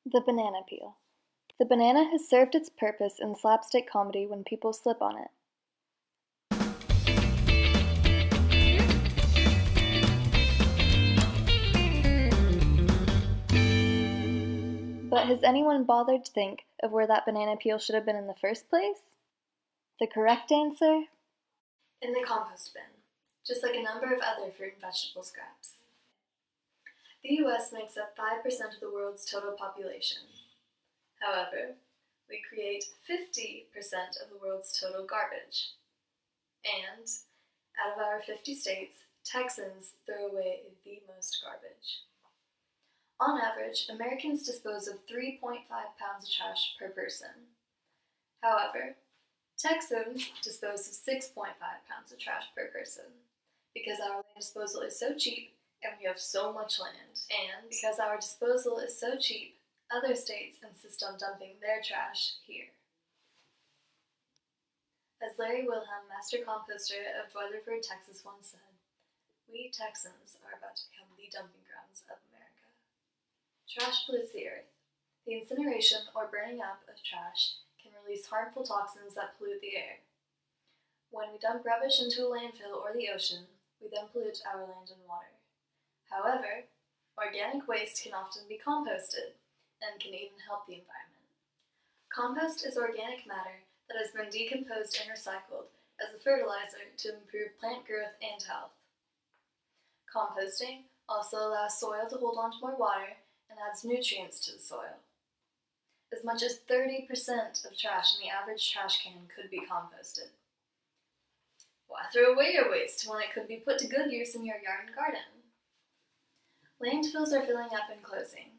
The banana peel. The banana has served its purpose in slapstick comedy when people slip on it. But has anyone bothered to think of where that banana peel should have been in the first place? The correct answer? In the compost bin, just like a number of other fruit and vegetable scraps. The US makes up 5% of the world's total population. However, we create 50% of the world's total garbage. And, out of our 50 states, Texans throw away the most garbage. On average, Americans dispose of 3.5 pounds of trash per person. However, Texans dispose of 6.5 pounds of trash per person because our land disposal is so cheap and we have so much land. And because our disposal is so cheap, other states insist on dumping their trash here. As Larry Wilhelm, master composter of Rutherford, Texas, once said, "We Texans are about to become the dumping grounds of America." Trash pollutes the earth. The incineration or burning up of trash can release harmful toxins that pollute the air. When we dump rubbish into a landfill or the ocean, we then pollute our land and water. However, organic waste can often be composted and can even help the environment. Compost is organic matter that has been decomposed and recycled as a fertilizer to improve plant growth and health. Composting also allows soil to hold on to more water and adds nutrients to the soil. As much as 30% of trash in the average trash can could be composted. Why throw away your waste when it could be put to good use in your yard and garden? Landfills are filling up and closing.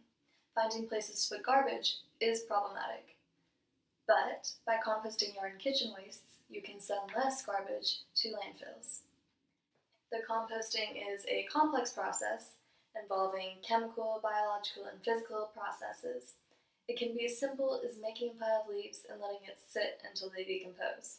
Finding places to put garbage is problematic. But by composting yard and kitchen wastes, you can send less garbage to landfills. The composting is a complex process involving chemical, biological, and physical processes. It can be as simple as making a pile of leaves and letting it sit until they decompose.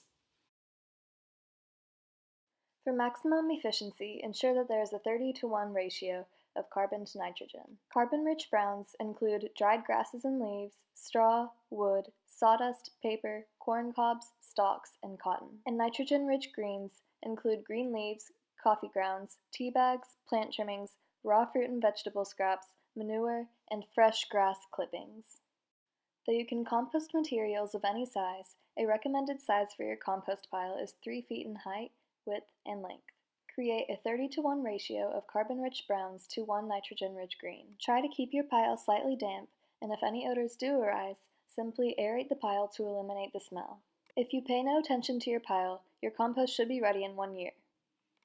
For maximum efficiency, ensure that there is a 30-to-1 ratio of carbon to nitrogen. Carbon-rich browns include dried grasses and leaves, straw, wood, sawdust, paper, corn cobs, stalks, and cotton. And nitrogen-rich greens include green leaves, coffee grounds, tea bags, plant trimmings, raw fruit and vegetable scraps, manure, and fresh grass clippings. Though you can compost materials of any size, a recommended size for your compost pile is 3 feet in height, width, and length. Create a 30-to-1 ratio of carbon-rich browns to 1 nitrogen-rich green. Try to keep your pile slightly damp, and if any odors do arise, simply aerate the pile to eliminate the smell. If you pay no attention to your pile, your compost should be ready in 1 year.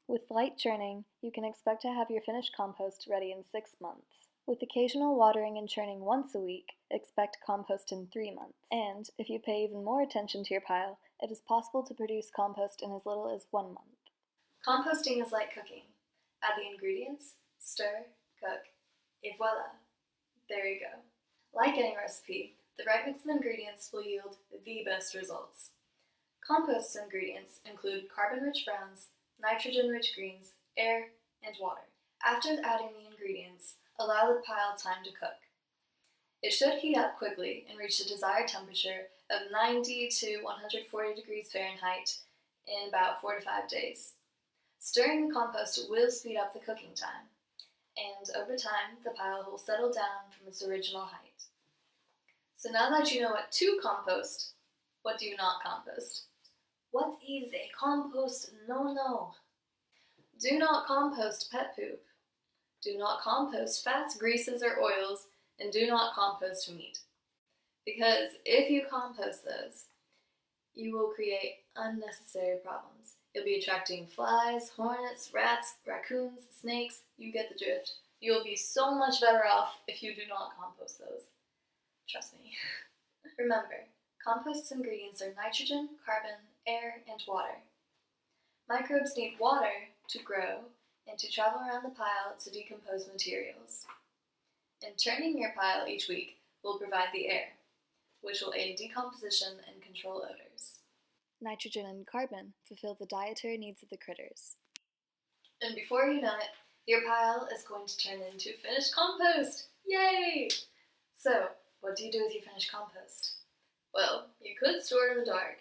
With light churning, you can expect to have your finished compost ready in 6 months. With occasional watering and churning once a week, expect compost in 3 months. And if you pay even more attention to your pile, it is possible to produce compost in as little as 1 month. Composting is like cooking. Add the ingredients, stir, cook, et voila. There you go. Like any recipe, the right mix of ingredients will yield the best results. Compost's ingredients include carbon-rich browns, nitrogen-rich greens, air, and water. After adding the ingredients, allow the pile time to cook. It should heat up quickly and reach the desired temperature of 90 to 140 degrees Fahrenheit in about 4 to 5 days. Stirring the compost will speed up the cooking time, and over time, the pile will settle down from its original height. So now that you know what to compost, what do you not compost? What is a compost no-no? Do not compost pet poop. Do not compost fats, greases, or oils, and do not compost meat. Because if you compost those, you will create unnecessary problems. You'll be attracting flies, hornets, rats, raccoons, snakes, you get the drift. You'll be so much better off if you do not compost those. Trust me. Remember, compost's ingredients are nitrogen, carbon, air, and water. Microbes need water to grow and to travel around the pile to decompose materials. And turning your pile each week will provide the air, which will aid decomposition and control odors. Nitrogen and carbon fulfill the dietary needs of the critters. And before you know it, your pile is going to turn into finished compost! Yay! So, What do you do with your finished compost? Well, you could store it in the dark,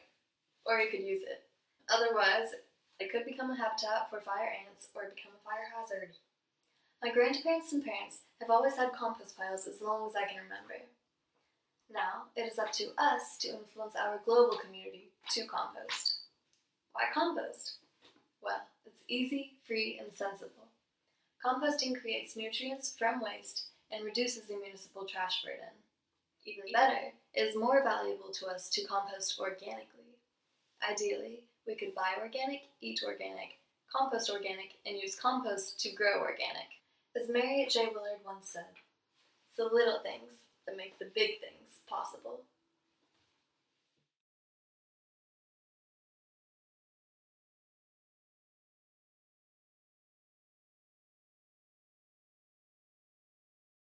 or you could use it. Otherwise, it could become a habitat for fire ants or become a fire hazard. My grandparents and parents have always had compost piles as long as I can remember. Now, it is up to us to influence our global community to compost. Why compost? Well, it's easy, free, and sensible. Composting creates nutrients from waste and reduces the municipal trash burden. Even better, it is more valuable to us to compost organically. Ideally, we could buy organic, eat organic, compost organic, and use compost to grow organic. As Marriott J. Willard once said, it's the little things that make the big things possible.